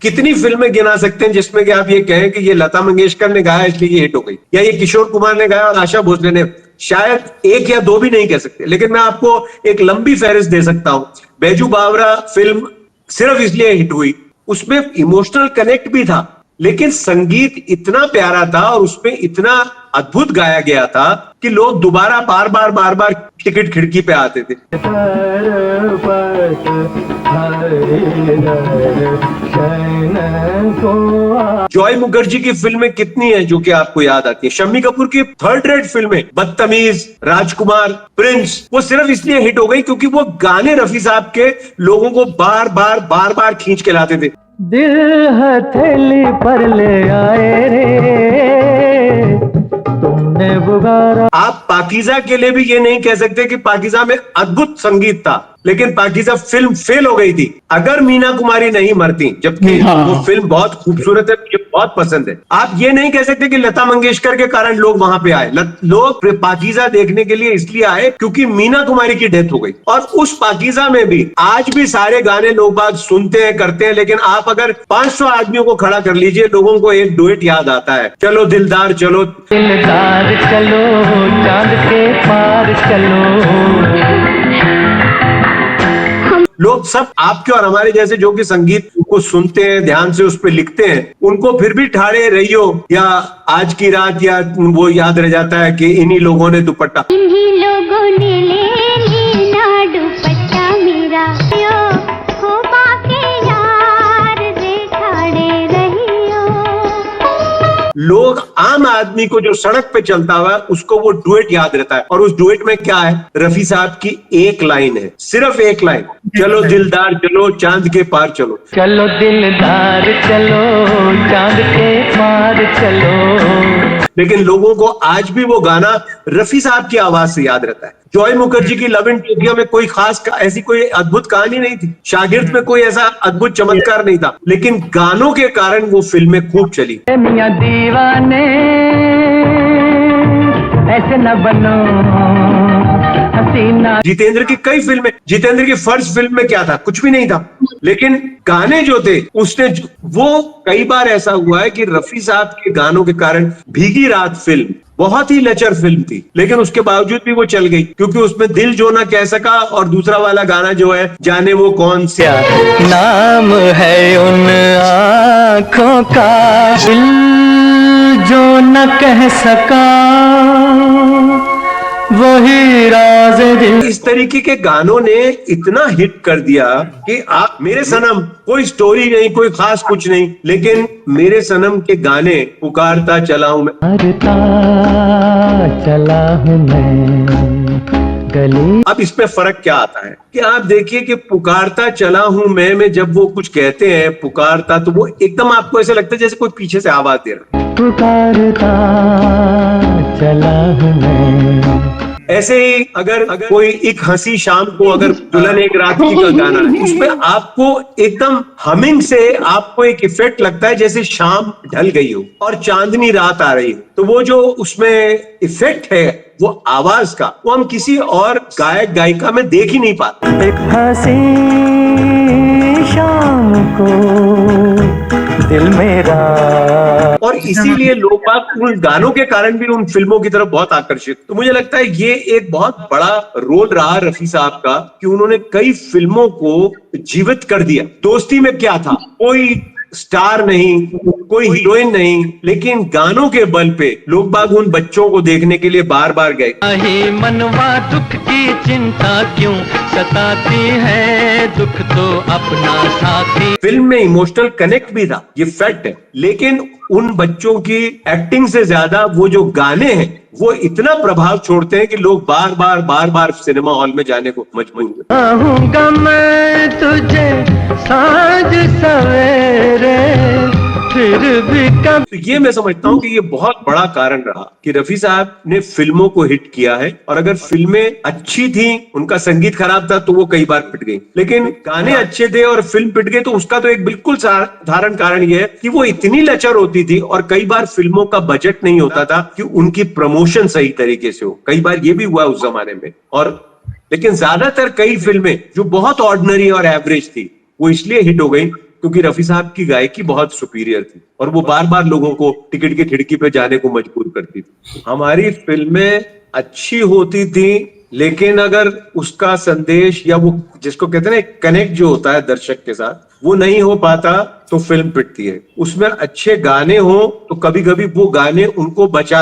कितनी फिल्में गिना सकते हैं जिसमें कि आप ये कहें कि ये लता मंगेशकर ने गाया इसलिए ये हिट हो गई, या ये किशोर कुमार ने गाया और आशा भोसले ने? शायद एक या दो भी नहीं कह सकते, लेकिन मैं आपको एक लंबी फहरिस्त दे सकता हूं। बैजू बावरा फिल्म सिर्फ इसलिए हिट हुई, उसमें इमोशनल कनेक्ट भी था, लेकिन संगीत इतना प्यारा था और उसमें इतना अद्भुत गाया गया था कि लोग दोबारा बार बार टिकट खिड़की पे आते थे। जॉय मुखर्जी की फिल्में कितनी हैं जो कि आपको याद आती है? शम्मी कपूर की थर्ड रेट फिल्में, बदतमीज, राजकुमार, प्रिंस, वो सिर्फ इसलिए हिट हो गई क्योंकि वो गाने रफी साहब के लोगों को बार बार खींच के लाते थे। दिल हथेली पर ले आए रे, तुमने बुगारा। आप पाकीज़ा के लिए भी ये नहीं कह सकते कि पाकीज़ा में अद्भुत संगीत था, लेकिन पाकीज़ा फिल्म फेल हो गई थी अगर मीना कुमारी नहीं मरती, जबकि वो फिल्म बहुत खूबसूरत है, मुझे बहुत पसंद है। आप ये नहीं कह सकते कि लता मंगेशकर के कारण लोग वहां पे आए। लोग पाकीज़ा देखने के लिए इसलिए आए क्योंकि मीना कुमारी की डेथ हो गई। और उस पाकीज़ा में भी आज भी सारे गाने लोग बात सुनते हैं, करते हैं, लेकिन आप अगर 500 आदमियों को खड़ा कर लीजिए, लोगों को एक डुएट याद आता है, चलो दिलदार चलो, दिलदार चलो, चांद के पार चलो। लोग सब आपके और हमारे जैसे जो कि संगीत को सुनते हैं, ध्यान से उस पर लिखते हैं, उनको फिर भी ठाड़े रहियो या आज की रात या वो याद रह जाता है कि इन्हीं लोगों ने दुपट्टा, इन्हीं लोगों ने ले लिया दुपट्टा मेरा, हो बाके यार रे ठाड़े रहियो। लोग आम आदमी को जो सड़क पे चलता हुआ उसको वो डुएट याद रहता है। और उस डुएट में क्या है? रफी साहब की एक लाइन है, सिर्फ एक लाइन, चलो दिलदार चलो, चांद के पार चलो। चलो दिलदार चलो, चांद के पार चलो। लेकिन लोगों को आज भी वो गाना रफी साहब की आवाज से याद रहता है। जॉय मुखर्जी की लव इन टोक्यो में कोई खास ऐसी कोई अद्भुत कहानी नहीं थी, शागिर्द में कोई ऐसा अद्भुत चमत्कार नहीं था, लेकिन गानों के कारण वो फिल्में खूब चली। मियां दीवाने ऐसे न बनो हसीना। जितेंद्र की कई फिल्में, जितेंद्र की फर्स्ट फिल्म में क्या था? कुछ भी नहीं था, लेकिन गाने जो थे उसने वो कई बार ऐसा हुआ है कि रफी साहब के गानों के कारण भीगी रात फिल्म बहुत ही लचर फिल्म थी, लेकिन उसके बावजूद भी वो चल गई क्योंकि उसमें दिल जो ना कह सका, और दूसरा वाला गाना जो है जाने वो कौन सा नाम है उन आँखों का, दिल जो न कह सका वही राज दिल। इस तरीके के गानों ने इतना हिट कर दिया कि आप मेरे सनम, कोई स्टोरी नहीं, कोई खास कुछ नहीं, लेकिन मेरे सनम के गाने, पुकारता चला हूं मैं, पुकारता चला हूं मैं गली। अब इसमें फर्क क्या आता है कि आप देखिए कि पुकारता चला हूं मैं में जब वो कुछ कहते हैं पुकारता, तो वो एकदम आपको ऐसा लगता है जैसे कोई पीछे से आवाज दे रहा है, पुकारता चला हूं मैं। ऐसे ही अगर कोई एक हंसी शाम को, अगर दुल्हन एक रात की का गाना है, उसमें आपको एकदम हमिंग से आपको एक इफेक्ट लगता है जैसे शाम ढल गई हो और चांदनी रात आ रही हो, तो वो जो उसमें इफेक्ट है वो आवाज का, वो हम किसी और गायक गायिका में देख ही नहीं पाते। एक हंसी शाम को दिल मेरा, और इसीलिए लोग बाग उन गानों के कारण भी उन फिल्मों की तरफ बहुत आकर्षित। तो मुझे लगता है ये एक बहुत बड़ा रोल रहा रफी साहब का कि उन्होंने कई फिल्मों को जीवित कर दिया। दोस्ती में क्या था, कोई स्टार नहीं, कोई हीरोइन नहीं, लेकिन गानों के बल पे लोग बाग उन बच्चों को देखने के लिए बार बार गए। मनवा दुख की चिंता क्यों सताती है, दुख तो अपना साथी। फिल्म में इमोशनल कनेक्ट भी था, ये फैक्ट है, लेकिन उन बच्चों की एक्टिंग से ज्यादा वो जो गाने हैं वो इतना प्रभाव छोड़ते हैं कि लोग बार बार सिनेमा हॉल में जाने को मजबूर आहूंगा मैं तुझे साँझ सवेरे फिर भी कब। तो ये मैं समझता हूँ कि ये बहुत बड़ा कारण रहा कि रफी साहब ने फिल्मों को हिट किया है। और अगर फिल्में अच्छी थी, उनका संगीत खराब था तो वो कई बार पिट गई, लेकिन गाने अच्छे थे और फिल्म पिट गई, तो उसका तो एक बिल्कुल साधारण कारण ये है कि वो इतनी लचर होती थी और कई बार फिल्मों का बजट नहीं होता था कि उनकी प्रमोशन सही तरीके से हो। कई बार ये भी हुआ उस जमाने में। और लेकिन ज्यादातर कई फिल्में जो बहुत ऑर्डिनरी और एवरेज थी वो इसलिए हिट हो गई क्योंकि रफी साहब की गायकी बहुत सुपीरियर थी और वो बार बार लोगों को टिकट की खिड़की पे जाने को मजबूर करती थी। हमारी फिल्में अच्छी होती थी, लेकिन अगर उसका संदेश या वो जिसको कहते हैं ना कनेक्ट जो होता है दर्शक के साथ, वो नहीं हो पाता तो फिल्म पिटती है। उसमें अच्छे गाने हो तो कभी कभी वो गाने उनको बचा